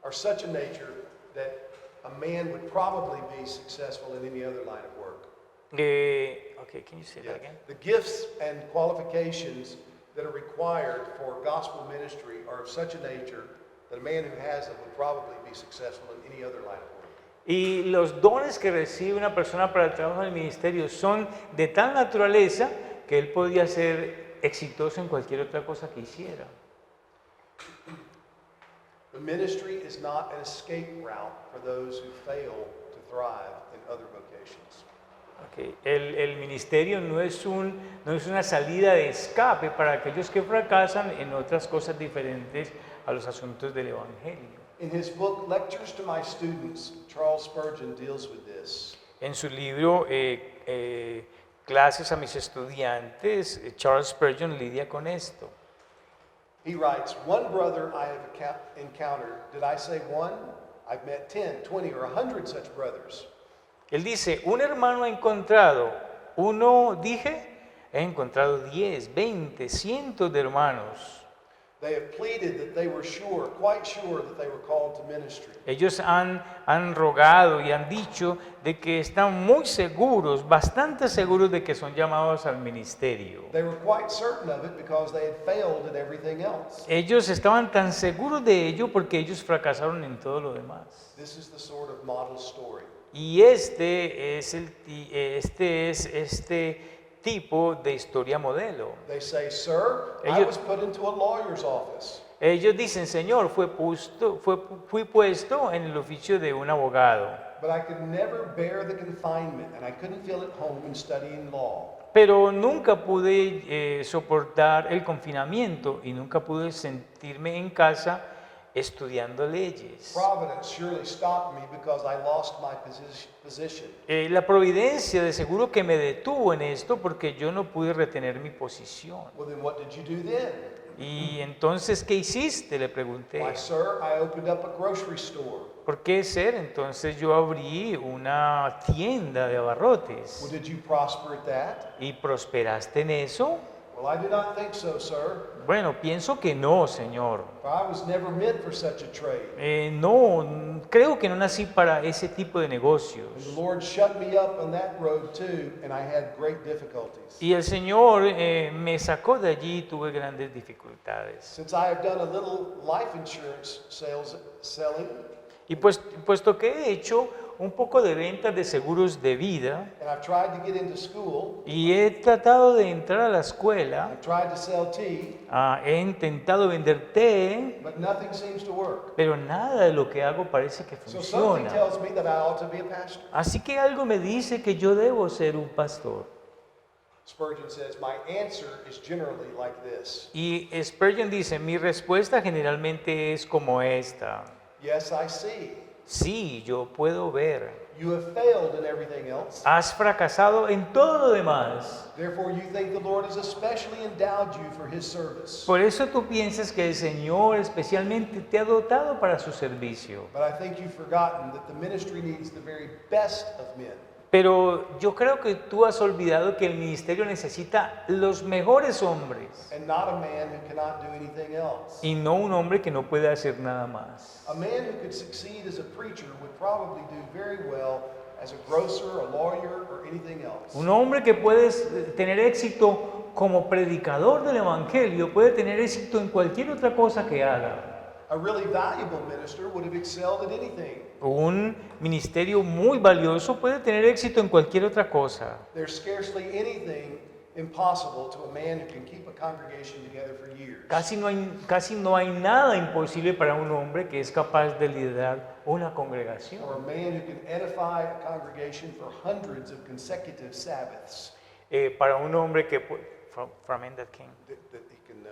are such a nature that a man would probably be successful in any other line of work. Okay, can you say that again? The gifts and qualifications that are required for gospel ministry are of such a nature that a man who has them would probably be successful in any other line of work. Y los dones que recibe una persona para el trabajo del ministerio son de tal naturaleza que él podía ser exitoso en cualquier otra cosa que hiciera. The ministry is not an escape route for those who fail to thrive in other vocations. Okay. El ministerio no es una salida de escape para aquellos que fracasan en otras cosas diferentes a los asuntos del Evangelio. In his book, Lectures to My Students, Charles Spurgeon deals with this. En su libro Clases a mis estudiantes, Charles Spurgeon lidia con esto. He writes, one brother I have encountered, did I say one? I've met 10, 20, or 100 such brothers. Él dice, un hermano ha encontrado, uno dije, he encontrado 10, 20, cientos de hermanos. They have pleaded that they were sure, quite sure that they were called to ministry. Ellos han rogado y han dicho de que están muy seguros, bastante seguros de que son llamados al ministerio. They were quite certain of it because they had failed at everything else. Ellos estaban tan seguros de ello porque ellos fracasaron en todo lo demás. This is the sort of model story. Y este tipo de historia modelo. They say, sir, I Ellos- was put into a lawyer's office. Ellos dicen, Señor, fui puesto en el oficio de un abogado, But I could never bear the confinement, and I couldn't feel at home in studying law. pero nunca pude soportar el confinamiento y nunca pude sentirme en casa estudiando leyes. Providence surely stopped me because I lost my position. La providencia de seguro que me detuvo en esto porque yo no pude retener mi posición. Well, then what did you do then? Y entonces, ¿qué hiciste? Le pregunté. Why, sir, I opened up a grocery store. ¿Por qué ser? Entonces yo abrí una tienda de abarrotes. Well, did you prosper at that? ¿Y prosperaste en eso? Well, I do not think so, sir. Bueno, pienso que no, Señor. For I was never meant for such a trade. No, creo que no nací para ese tipo de And the negocios. Lord shut me up on that road too, and I had great difficulties. Y el Señor me sacó de allí y tuve grandes dificultades. Since I have done a little life insurance selling, Y puesto que he hecho un poco de ventas de seguros de vida and I've tried to get into school, y he tratado de entrar a la escuela, I've tried to sell tea, he intentado vender té, but nothing seems to work. pero nada de lo que hago parece que So something funciona. tells me that I ought to be a pastor. Así que algo me dice que yo debo ser un pastor. Spurgeon says, my answer is generally like this. Y Spurgeon dice, mi respuesta generalmente es como esta. Yes, I see. Sí, yo puedo ver. You have failed in everything else. Has fracasado en todo lo demás. Therefore, you think the Lord has especially endowed you for his service. Por eso tú piensas que el Señor especialmente te ha dotado para su servicio. But I think you've forgotten that the ministry needs the very best of men. Pero yo creo que tú has olvidado que el ministerio necesita los mejores hombres And not a man who cannot do anything else. y no un hombre que no puede hacer nada más. A man who could succeed as a preacher would probably do very well as a grocer, a lawyer, or anything else. Un hombre que puede tener éxito como predicador del Evangelio puede tener éxito en cualquier otra cosa que haga. A really valuable minister would have excelled at anything. Un ministerio muy valioso puede tener éxito en cualquier otra cosa. There's scarcely anything impossible to a man who can keep a congregation together for years. Casi no hay nada imposible para un hombre que es capaz de liderar una congregación. Or a man who can edify a congregation for hundreds of consecutive Sabbaths. Para un hombre que from Ended King. That he can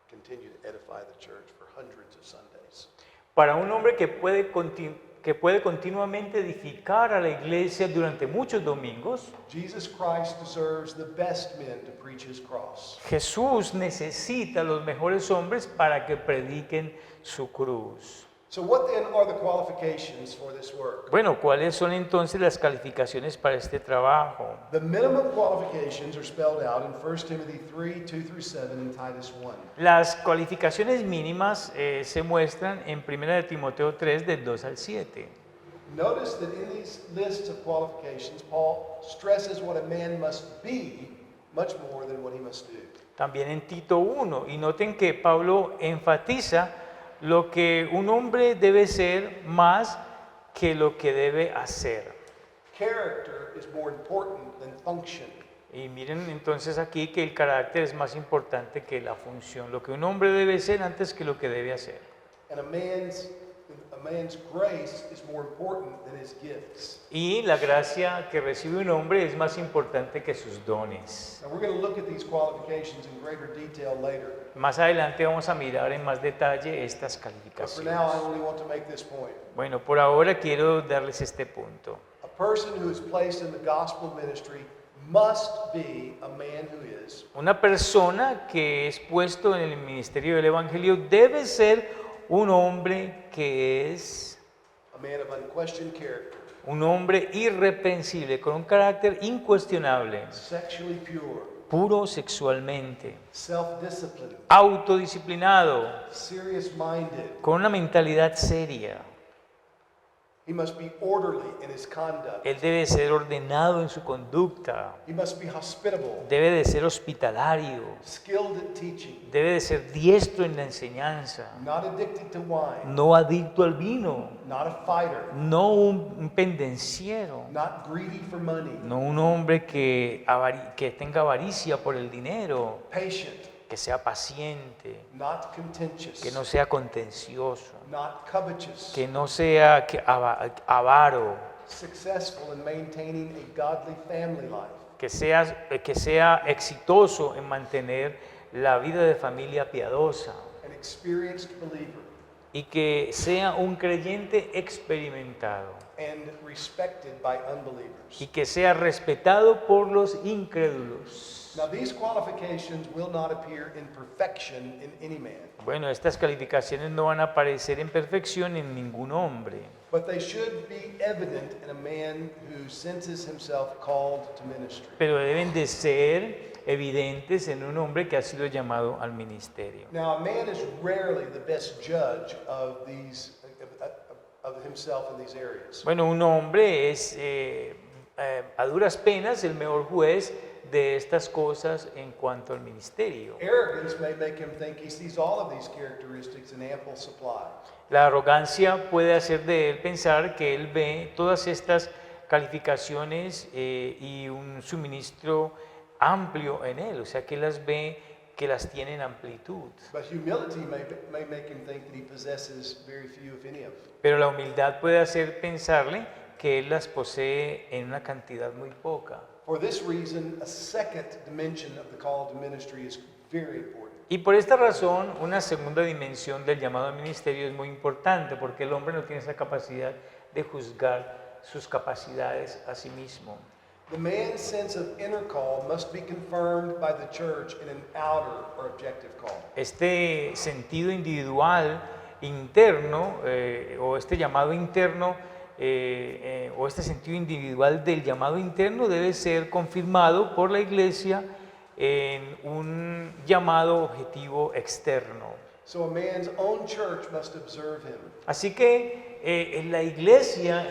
continue to edify the church for hundreds of Sundays. Para un hombre que puede continuamente edificar a la iglesia durante muchos domingos, Jesus Christ deserves the best men to preach his cross. Jesús necesita los mejores hombres para que prediquen su cruz. So what then are the qualifications for this work? Bueno, ¿cuáles son entonces las calificaciones para este trabajo? The minimum qualifications are spelled out in 1 Timothy 3, 2 through 7 and Titus 1. Las cualificaciones mínimas se muestran en 1 de Timoteo 3, del 2 al 7. Notice that in these lists of qualifications, Paul stresses what a man must be much more than what he must do. También en Tito 1, y noten que Pablo enfatiza lo que un hombre debe ser más que lo que debe hacer. Character is more important than function. Y miren entonces aquí que el carácter es más importante que la función, lo que un hombre debe ser antes que lo que debe hacer. And a man's grace is more important than his gifts. Y la gracia que recibe un hombre es más importante que sus dones. Now we're going to look at these qualifications in greater detail later. Más adelante vamos a mirar en más detalle estas But for calificaciones. now, I only want to make this point. Bueno, por ahora quiero darles este punto. A person who is placed in the gospel ministry must be a man who is Una persona que es puesto en el ministerio del Evangelio debe ser un hombre que es a man of unquestioned character, un hombre irreprensible, con un carácter incuestionable, sexually pure, puro sexualmente, self-disciplined, autodisciplinado, serious-minded. con una mentalidad seria. He must be orderly in his conduct. Él debe ser ordenado en su conducta, He must be hospitable, debe de ser hospitalario, skilled at teaching, debe de ser diestro en la enseñanza, not addicted to wine, no adicto al vino, not a fighter, no un pendenciero, not greedy for money, no un hombre que tenga avaricia por el dinero, patient, que sea paciente, not contentious, que no sea contencioso, not covetous, que no sea avaro, successful in maintaining a godly family life, que sea exitoso en mantener la vida de familia piadosa an experienced believer, y que sea un creyente experimentado and respected by unbelievers. y que sea respetado por los incrédulos. Now, these qualifications will not appear in perfection in any man, Bueno, estas calificaciones no van a aparecer en perfección en ningún hombre, but they should be evident in a man who senses himself called to ministry. pero deben de ser evidentes en un hombre que ha sido llamado al ministerio. Now, a man is rarely the best judge of himself in these areas. Bueno, un hombre es a duras penas el mejor juez de estas cosas en cuanto al ministerio. Arrogance may make him think he sees all of these characteristics in ample supply. La arrogancia puede hacer de él pensar que él ve todas estas calificaciones y un suministro amplio en él, o sea que las ve, que las tiene en amplitud. But humility may make him think that he possesses very few, if any, of them. Pero la humildad puede hacer pensarle que él las posee en una cantidad muy poca. For this reason, a second dimension of the call to ministry is very important. Y por esta razón, una segunda dimensión del llamado al ministerio es muy importante, porque el hombre no tiene esa capacidad de juzgar sus capacidades a sí mismo. The man's sense of inner call must be confirmed by the church in an outer or objective call. Este sentido individual interno, o este llamado interno, o este sentido individual del llamado interno debe ser confirmado por la iglesia en un llamado objetivo externo. So a man's own church must observe him. Así que en la iglesia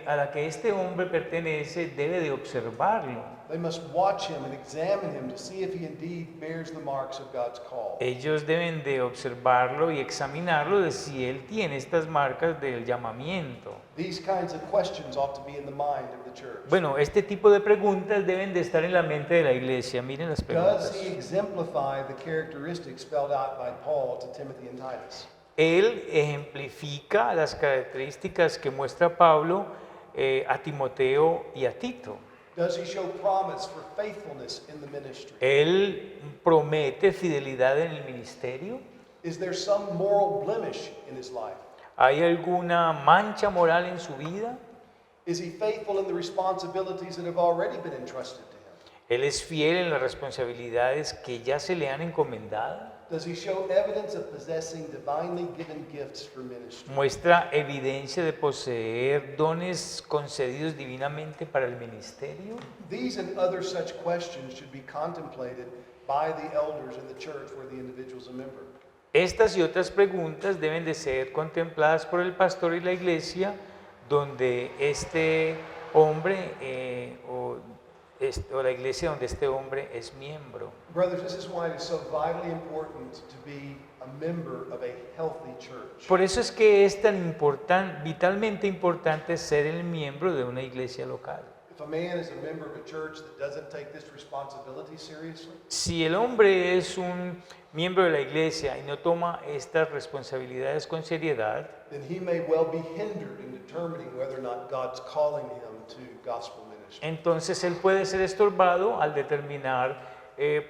a la que este hombre pertenece debe de observarlo. They must watch him and examine him to see if he indeed bears the marks of God's call. Ellos deben de observarlo y examinarlo de si él tiene estas marcas del llamamiento. These kinds of questions ought to be in the mind of the church. Bueno, este tipo de preguntas deben de estar en la mente de la iglesia. Miren las Does preguntas. he exemplify the characteristics spelled out by Paul to Timothy and Titus? Él ejemplifica las características que muestra Pablo a Timoteo y a Tito. Does he show promise for faithfulness in the ministry? Él promete fidelidad en el ministerio. Is there some moral blemish in his life? ¿Hay alguna mancha moral en su vida? Is he faithful in the responsibilities that have already been entrusted to him? ¿Él es fiel en las responsabilidades que ya se le han encomendado? Does he show evidence of possessing divinely given gifts for ministry? ¿Muestra evidencia de poseer dones concedidos divinamente para el ministerio? These and other such questions should be contemplated by the elders in the church where the individual is a member. Estas y otras preguntas deben de ser contempladas por el pastor y la iglesia donde este hombre o la iglesia donde este hombre es miembro. Brothers, this is why it is so vitally important to be a member of a healthy church. Por eso es que es tan vitalmente importante ser el miembro de una iglesia local. If a man is a member of a church that doesn't take this responsibility seriously, Si el hombre es un miembro de la iglesia y no toma estas responsabilidades con seriedad, then he may well be hindered in determining whether or not God's calling him to gospel ministry. entonces él puede ser estorbado al determinar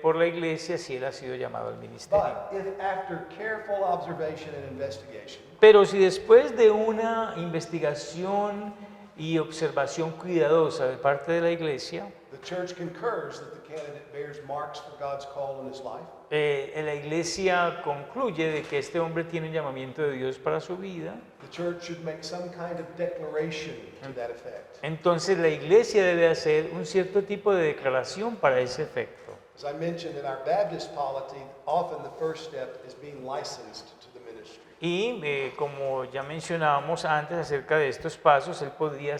por la iglesia si él ha sido llamado al ministerio. But if after careful observation and investigation, Pero si después de una investigación y observación cuidadosa de parte de la iglesia, the church concurs that the candidate bears marks for God's call in his life, la iglesia concluye de que este hombre tiene un llamamiento de Dios para su vida, the church should make some kind of declaration to that effect. entonces la iglesia debe hacer un cierto tipo de declaración para ese efecto. As I mentioned in our Baptist polity, often the first step is being licensed to the ministry. Y como ya mencionábamos antes acerca de estos pasos, él podría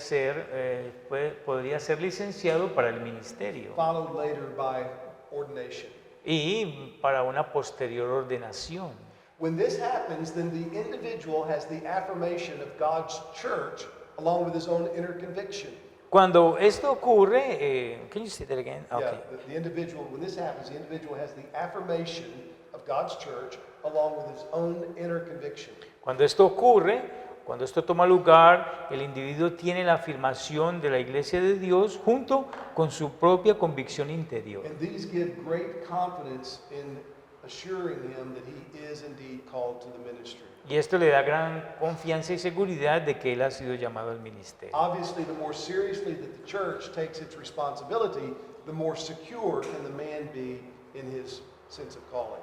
ser licenciado para el ministerio Followed later by ordination. y para una posterior ordenación. When this happens, then the individual has the affirmation of God's church along with his own inner conviction. Cuando esto ocurre, can you say that again? Okay. Yeah, the individual, when this happens, the individual has the affirmation of God's church along with his own inner conviction. Cuando esto ocurre, cuando esto toma lugar, el individuo tiene la afirmación de la iglesia de Dios junto con su propia convicción interior. And these give great confidence in assuring him that he is indeed called to the ministry. Y esto le da gran confianza y seguridad de que él ha sido llamado al ministerio. Obviously, the more seriously that the church takes its responsibility, the more secure can the man be in his sense of calling.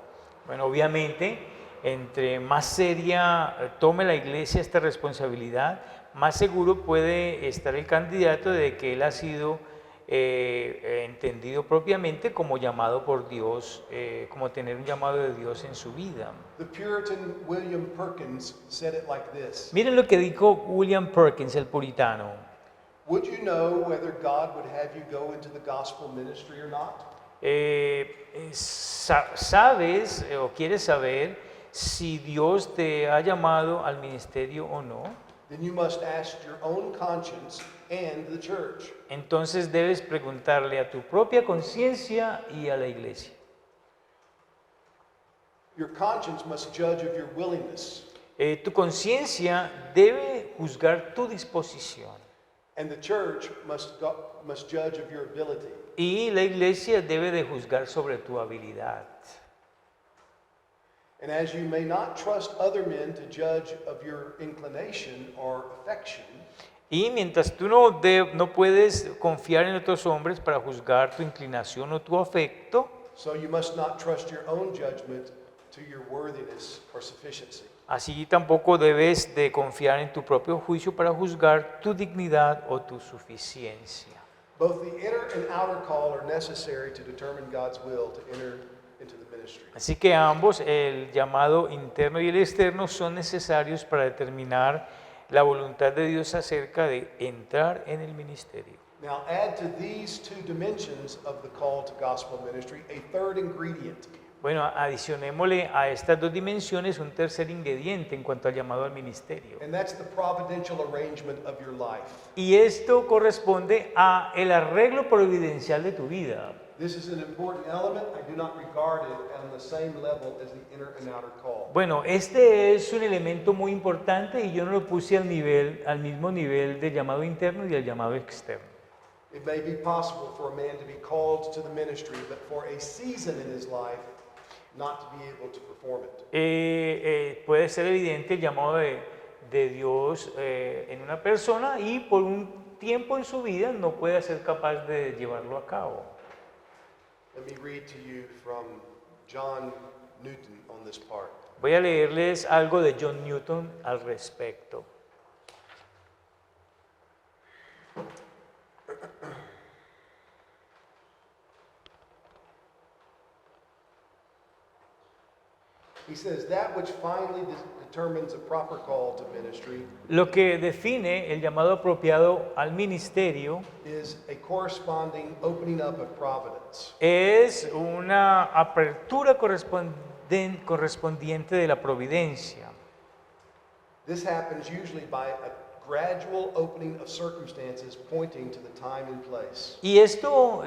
Bueno, obviamente, entre más seria tome la iglesia esta responsabilidad, más seguro puede estar el candidato de que él ha sido entendido propiamente como llamado por Dios, como tener un llamado de Dios en su vida. The Puritan William Perkins said it like this: Miren lo que dijo William Perkins, el puritano. Would you know whether God would have you go into the gospel ministry or not? ¿Sabes o quieres saber si Dios te ha llamado al ministerio o no? Then you must ask your own conscience and the church. Entonces debes preguntarle a tu propia conciencia y a la iglesia. Your conscience must judge of your willingness, Tu conciencia debe juzgar tu disposición and the church must judge of your ability. y la iglesia debe de juzgar sobre tu habilidad. And as you may not trust other men to judge of your inclination or affection, Y mientras tú no puedes confiar en otros hombres para juzgar tu inclinación o tu afecto, so you must not trust your own judgment to your worthiness or sufficiency. así tampoco debes de confiar en tu propio juicio para juzgar tu dignidad o tu suficiencia. Both the inner and outer call are necessary to determine God's will to enter into the ministry. Así que ambos, el llamado interno y el externo, son necesarios para determinar la voluntad de Dios acerca de entrar en el ministerio. Now add to these two dimensions of the call to gospel ministry a third ingredient. Bueno, adicionémosle a estas dos dimensiones un tercer ingrediente en cuanto al llamado al ministerio. and that's the providential arrangement of your life. Y esto corresponde a el arreglo providencial de tu vida. This is an important element. I do not regard it on the same level as the inner and outer call. Bueno, este es un elemento muy importante y yo no lo puse al mismo nivel del llamado interno y del llamado externo. It may be possible for a man to be called to the ministry, but for a season in his life, not to be able to perform it. Puede ser evidente el llamado de Dios en una persona y por un tiempo en su vida no puede ser capaz de llevarlo a cabo. Let me read to you from John Newton on this part. Voy a leerles algo de John Newton al respecto. He says, that which finally determines a proper call to ministry Lo que define el llamado apropiado al ministerio is a corresponding opening up of providence. es una apertura correspondiente de la providencia. This happens usually by a gradual opening of circumstances pointing to the time and place. Y esto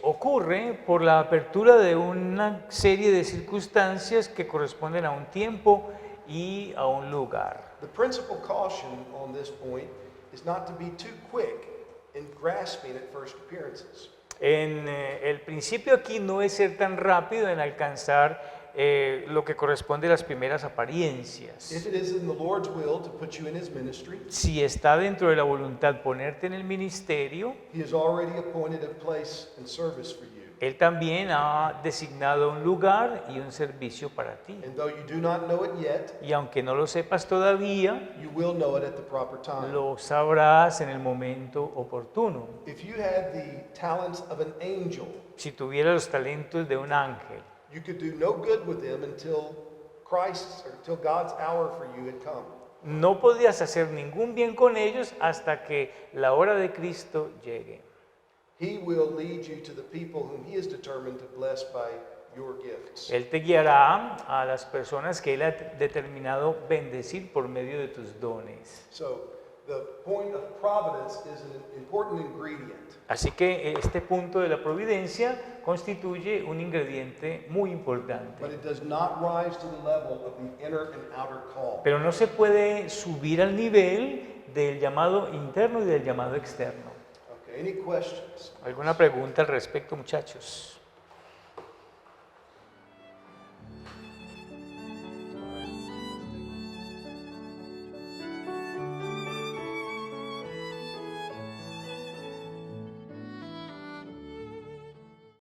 ocurre por la apertura de una serie de circunstancias que corresponden a un tiempo y a un lugar. The principal caution on this point is not to be too quick in grasping at first appearances. El principio aquí no es ser tan rápido en alcanzar lo que corresponde a las primeras apariencias. If it is in the Lord's will to put you in His ministry, Si está dentro de la voluntad ponerte en el ministerio, He has already appointed a place and service for you. Él también ha designado un lugar y un servicio para ti. And though you do not know it yet, Y aunque no lo sepas todavía, you will know it at the proper time. lo sabrás en el momento oportuno. If you had the talents of an angel, Si tuviera los talentos de un ángel, you could do no good with them until God's hour for you had come. no podrías hacer ningún bien con ellos hasta que la hora de Cristo llegue. He will lead you to the people whom He is determined to bless by your gifts. Él te guiará a las personas que Él ha determinado bendecir por medio de tus dones. So, the point of providence is an important ingredient. Así que este punto de la providencia constituye un ingrediente muy importante. But it does not rise to the level of the inner and outer call. Pero no se puede subir al nivel del llamado interno y del llamado externo. Okay, any questions? ¿Alguna pregunta al respecto, muchachos?